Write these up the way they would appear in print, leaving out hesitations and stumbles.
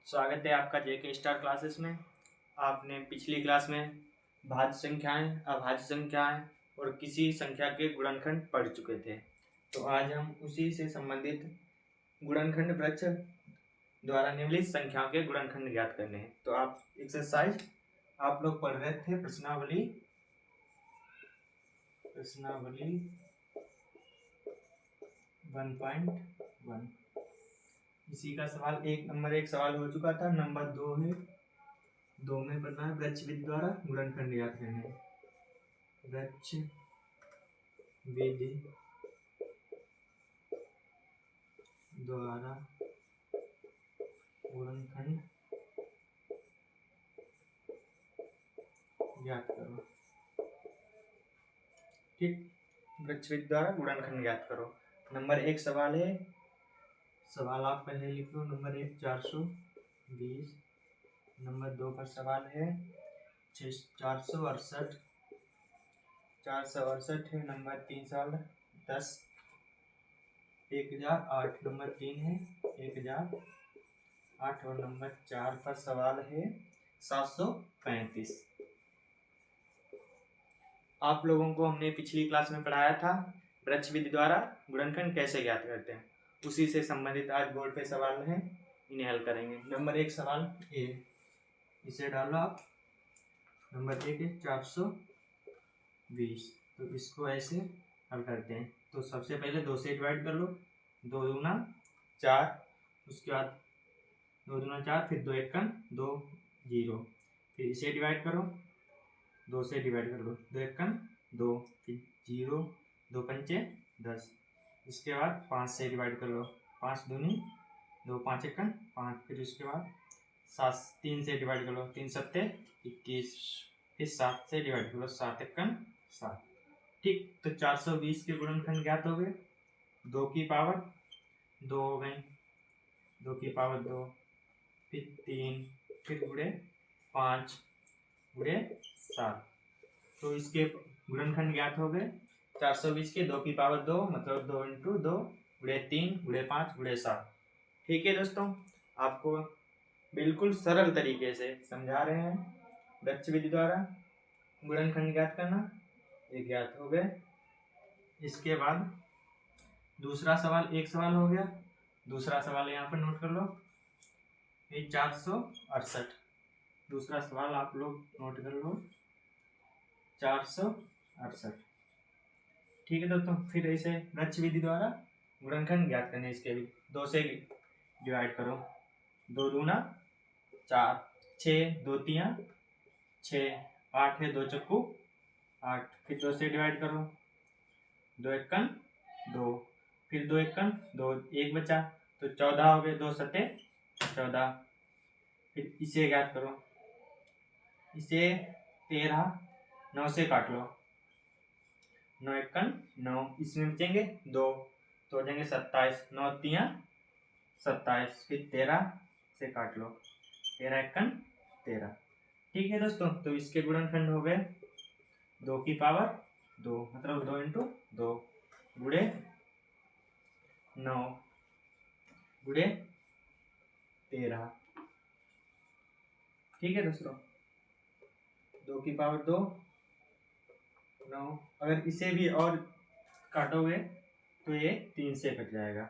स्वागत है आपका जेके स्टार क्लासेस में। आपने पिछली क्लास में भाज्य संख्याएं, अभाज्य संख्याएं और किसी संख्या के गुणनखंड पढ़ चुके थे। तो आज हम उसी से संबंधित गुणनखंड वृक्ष द्वारा निम्नलिखित संख्याओं के गुणनखंड ज्ञात करने हैं। तो आप एक्सरसाइज आप लोग पढ़ रहे थे प्रश्नावली 1.1। इसी का सवाल नंबर 1 सवाल हो चुका था। नंबर 2 है, 2 में पढ़ना है वृक्ष विधि द्वारा गुणनखंड ज्ञात करने हैं। वृक्ष विधि द्वारा गुणनखंड ज्ञात करो। ठीक, वृक्ष विधि द्वारा गुणनखंड ज्ञात करो। नंबर 1 सवाल है, सवाल आप पहले लिख लो। नंबर 1 420। नंबर 2 पर सवाल है 468 है। नंबर 3 सवाल 10 1008। नंबर 3 है 1008 और नंबर 4 पर सवाल है 735। आप लोगों को हमने पिछली क्लास में पढ़ाया था वृक्ष विधि द्वारा गुणनखंड कैसे ज्ञात करते हैं। उसी से संबंधित आज बोर्ड पे सवाल हैं, इन्हें हल करेंगे। नंबर 1 सवाल ए, इसे डालो आप। नंबर 1 है 420। तो इसको ऐसे हल करते हैं। तो सबसे पहले 2 से डिवाइड कर लो। 2 दूना 4, उसके बाद 2 दूना 4, फिर 2 एकम 2 0। फिर इसे डिवाइड करो, 2 से डिवाइड कर लो। 2 एकम 2, फिर 0, 2 पंचे 10। इसके बाद 5 से डिवाइड कर लो। 5 दूनी 2, 5 एकम 5। फिर उसके बाद 3 से डिवाइड कर लो। 3 सत्ते 21। फिर 7 से डिवाइड कर लो। 7 एकम 7। ठीक, तो 420 के गुणनखंड ज्ञात हो गए। 2 की पावर 2 हो गई, 2 की पावर 2, फिर 3, फिर गुणे 5 गुणे 7। तो इसके गुणनखंड ज्ञात हो गए 420 के 2 की पावर 2, मतलब 2 × 2 गुणे 3 गुणे 5 गुणे 7। ठीक है दोस्तों, आपको बिल्कुल सरल तरीके से समझा रहे हैं वृक्ष विधि द्वारा गुणनखंड ज्ञात करना। ये ज्ञात हो गए। इसके बाद दूसरा सवाल, एक सवाल हो गया। दूसरा सवाल यहाँ पर नोट कर लो, ये 468। दूसरा सवाल आप लोग नोट कर लो, 468। ठीक है दोस्तों, फिर ऐसे वृक्ष विधि द्वारा गुणनखंड ज्ञात करने। इसके भी 2 से डिवाइड करो। 2 दूना 4, 6, 2 तिया 6, 8 है 2 चक्कू 8। फिर 2 से डिवाइड करो। 2 एकम 2, फिर 2 एकम 2, 1 बचा तो 14 हो गए। 2 सत्ते 14। फिर इसे ज्ञात करो। इसे 13, 9 से काट लो। 9 एकम 9, इसमें बचेंगे 2 तो हो जाएंगे 27। 9 तिया 27। फिर 13 से काट लो। 13 एकम 13। ठीक है दोस्तों, तो इसके गुणनखंड हो गए 2 की पावर 2, मतलब 2 × 2 गुणे 9 गुणे 13। ठीक है दोस्तों, 2 की पावर 2 9। अगर इसे भी और काटोगे तो ये 3 से कट जाएगा।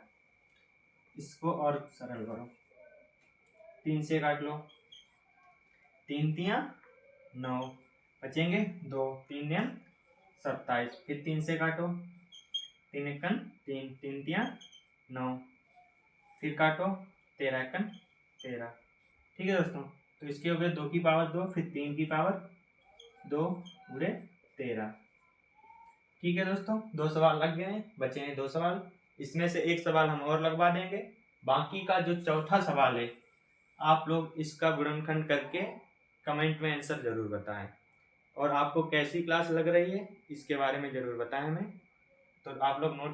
इसको और सरल करो, 3 से काट लो। 3 तिया 9, बचेंगे 2, 3 9 27। फिर 3 से काटो। 3 एकम 3, 3 तिया 9, फिर काटो 13 एकम 13। ठीक है दोस्तों, तो इसके हो गए 2 की पावर 2, फिर 3 की पावर 2 गुणे 13। ठीक है दोस्तों, 2 सवाल लग गए हैं, बचे हैं 2 सवाल। इसमें से एक सवाल हम और लगवा देंगे। बाकी का जो चौथा सवाल है, आप लोग इसका गुणनखंड करके कमेंट में आंसर जरूर बताएं। और आपको कैसी क्लास लग रही है इसके बारे में जरूर बताएं हमें। तो आप लोग नोट